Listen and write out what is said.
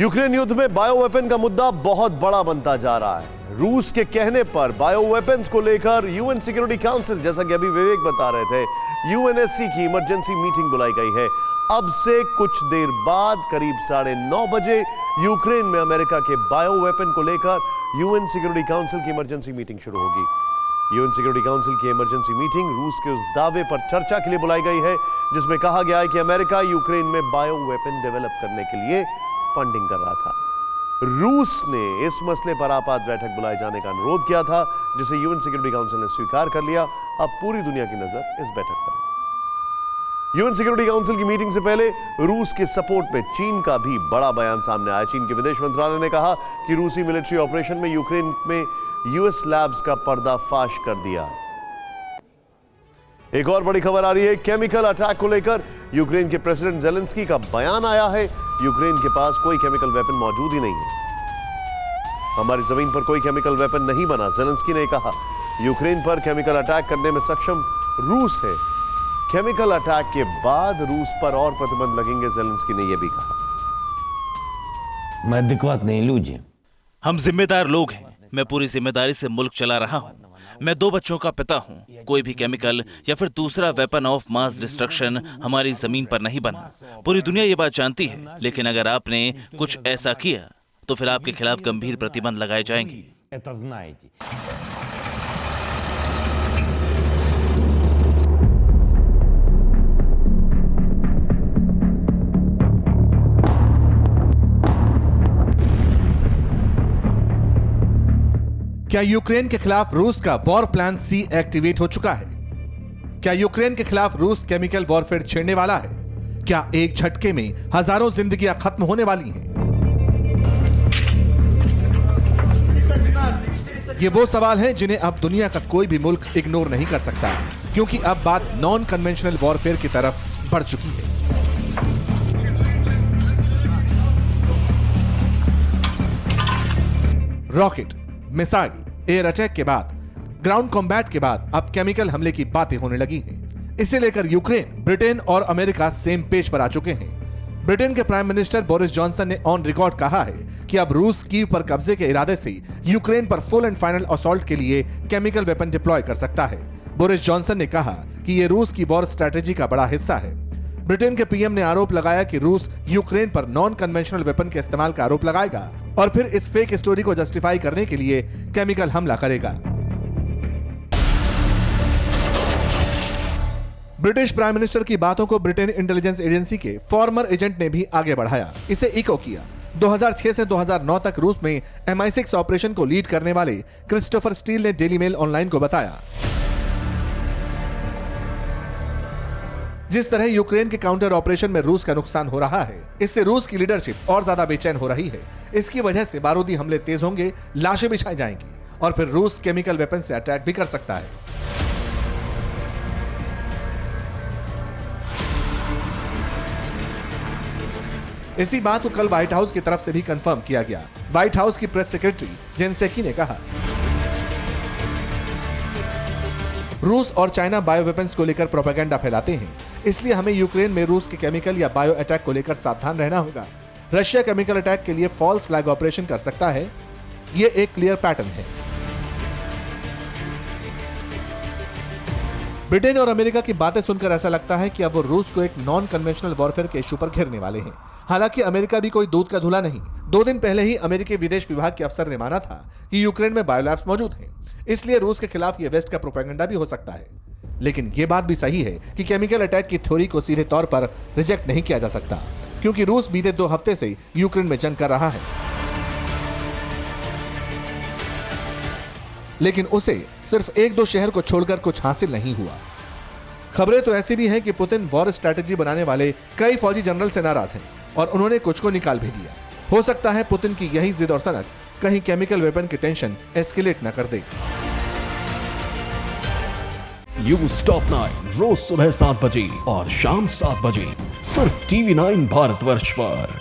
Ukraine युद्ध में bioweapon का मुद्दा बहुत बड़ा बनता जा रहा है। रूस के कहने पर बायोवेपन्स को लेकर यूएन सिक्योरिटी काउंसिल, जैसा कि अभी विवेक बता रहे थे, यूएनएससी की इमरजेंसी मीटिंग बुलाई गई है। अब से कुछ देर बाद करीब 9:30 बजे यूक्रेन में अमेरिका के बायोवेपन को लेकर यूएन सिक्योरिटी काउंसिल की इमरजेंसी मीटिंग शुरू होगी। यूएन सिक्योरिटी काउंसिल की इमरजेंसी मीटिंग रूस के उस दावे पर चर्चा के लिए बुलाई गई है जिसमें कहा गया है कि अमेरिका यूक्रेन में बायोवेपन डेवलप करने के लिए फंडिंग कर रहा था। रूस ने इस मसले पर आपात बैठक बुलाए जाने का अनुरोध किया था, जिसे यूएन सिक्योरिटी काउंसिल ने स्वीकार कर लिया। अब पूरी दुनिया की नजर इस बैठक पर है। यूएन सिक्योरिटी काउंसिल की मीटिंग से पहले रूस के सपोर्ट में चीन का भी बड़ा बयान सामने आया। चीन के विदेश मंत्रालय ने कहा कि रूसी मिलिट्री ऑपरेशन में यूक्रेन में यूएस लैब्स का पर्दाफाश कर दिया। एक और बड़ी खबर आ रही है केमिकल अटैक को लेकर। यूक्रेन के प्रेसिडेंट जेलेंस्की का बयान आया है, यूक्रेन के पास कोई केमिकल वेपन मौजूद ही नहीं है। हमारी जमीन पर कोई केमिकल वेपन नहीं बना, जेलेंस्की ने कहा। यूक्रेन पर केमिकल अटैक करने में सक्षम रूस है। केमिकल अटैक के बाद रूस पर और प्रतिबंध लगेंगे, जेलेंस्की ने यह भी कहा। Мы адекватные люди. हम जिम्मेदार लोग हैं। मैं पूरी जिम्मेदारी से मुल्क चला रहा हूं। मैं 2 बच्चों का पिता हूं। कोई भी केमिकल या फिर दूसरा वेपन ऑफ मास डिस्ट्रक्शन हमारी जमीन पर नहीं बना। पूरी दुनिया ये बात जानती है। लेकिन अगर आपने कुछ ऐसा किया तो फिर आपके खिलाफ गंभीर प्रतिबंध लगाए जाएंगे। Это знаете. क्या यूक्रेन के खिलाफ रूस का वॉर प्लान सी एक्टिवेट हो चुका है? क्या यूक्रेन के खिलाफ रूस केमिकल वॉरफेयर छेड़ने वाला है? क्या एक झटके में हजारों जिंदगियां खत्म होने वाली हैं? ये वो सवाल हैं जिन्हें अब दुनिया का कोई भी मुल्क इग्नोर नहीं कर सकता, क्योंकि अब बात नॉन कन्वेंशनल वॉरफेयर की तरफ बढ़ चुकी है। रॉकेट, मिसाइल, एयर अटैक के बाद, ग्राउंड कॉम्बैट के बाद अब केमिकल हमले की बातें होने लगी हैं। इसे लेकर यूक्रेन, ब्रिटेन और अमेरिका सेम पेज पर आ चुके हैं। ब्रिटेन के प्राइम मिनिस्टर बोरिस जॉनसन ने ऑन रिकॉर्ड कहा है कि अब रूस कीव पर कब्जे के इरादे से यूक्रेन पर फुल एंड फाइनल असॉल्ट के लिए केमिकल वेपन डिप्लॉय कर सकता है। बोरिस जॉनसन ने कहा कि यह रूस की वॉर स्ट्रैटेजी का बड़ा हिस्सा है। ब्रिटेन के पीएम ने आरोप लगाया कि रूस यूक्रेन पर नॉन कन्वेंशनल वेपन के इस्तेमाल का आरोप लगाएगा और फिर इस फेक स्टोरी को जस्टिफाई करने के लिए केमिकल हमला करेगा। ब्रिटिश प्राइम मिनिस्टर की बातों को ब्रिटेन इंटेलिजेंस एजेंसी के फॉर्मर एजेंट ने भी आगे बढ़ाया, इसे इको किया। 2006 से 2009 तक रूस में MI6 ऑपरेशन को लीड करने वाले क्रिस्टोफर स्टील ने डेली मेल ऑनलाइन को बताया, जिस तरह यूक्रेन के काउंटर ऑपरेशन में रूस का नुकसान हो रहा है, इससे रूस की लीडरशिप और ज्यादा बेचैन हो रही है। इसकी वजह से बारूदी हमले तेज होंगे, लाशें बिछाई जाएंगी और फिर रूस केमिकल वेपन से अटैक भी कर सकता है। इसी बात को कल व्हाइट हाउस की तरफ से भी कंफर्म किया गया। व्हाइट हाउस की प्रेस सेक्रेटरी जेन सेकी ने कहा, रूस और चाइना बायो वेपन्स को लेकर प्रोपेगेंडा फैलाते हैं, इसलिए हमें यूक्रेन में रूस के केमिकल या बायो अटैक को लेकर सावधान रहना होगा। रशिया केमिकल अटैक के लिए फॉल्स फ्लैग ऑपरेशन कर सकता है, यह एक क्लियर पैटर्न है। ब्रिटेन और अमेरिका की बातें सुनकर ऐसा लगता है कि अब वो रूस को एक नॉन कन्वेंशनल वॉरफेयर के इशू पर घेरने वाले हैं। हालांकि अमेरिका भी कोई दूध का धुला नहीं। 2 दिन पहले ही अमेरिकी विदेश विभाग के अफसर ने माना था कि यूक्रेन में बायोलैब्स मौजूद हैं, इसलिए रूस के खिलाफ ये वेस्ट का प्रोपेगेंडा भी हो सकता है। लेकिन ये बात भी सही है कि केमिकल अटैक की थ्योरी को सीधे तौर पर रिजेक्ट नहीं किया जा सकता, क्योंकि रूस बीते 2 हफ्ते से यूक्रेन में जंग कर रहा है। लेकिन उसे सिर्फ 1-2 शहर को छोड़कर कुछ हासिल नहीं हुआ। खबरें तो ऐसी भी हैं कि पुतिन वॉर स्ट्रैटेजी बनाने वाले कई फौजी जनरल से नाराज हैं और उन्होंने कुछ को निकाल भी दिया। हो सकता है पुतिन की यही जिद और सनक कहीं केमिकल वेपन की टेंशन एस्केलेट न कर दे। न्यूज़ टॉप 9 रोज सुबह 7 बजे और शाम 7 बजे सिर्फ TV9 भारतवर्ष पर।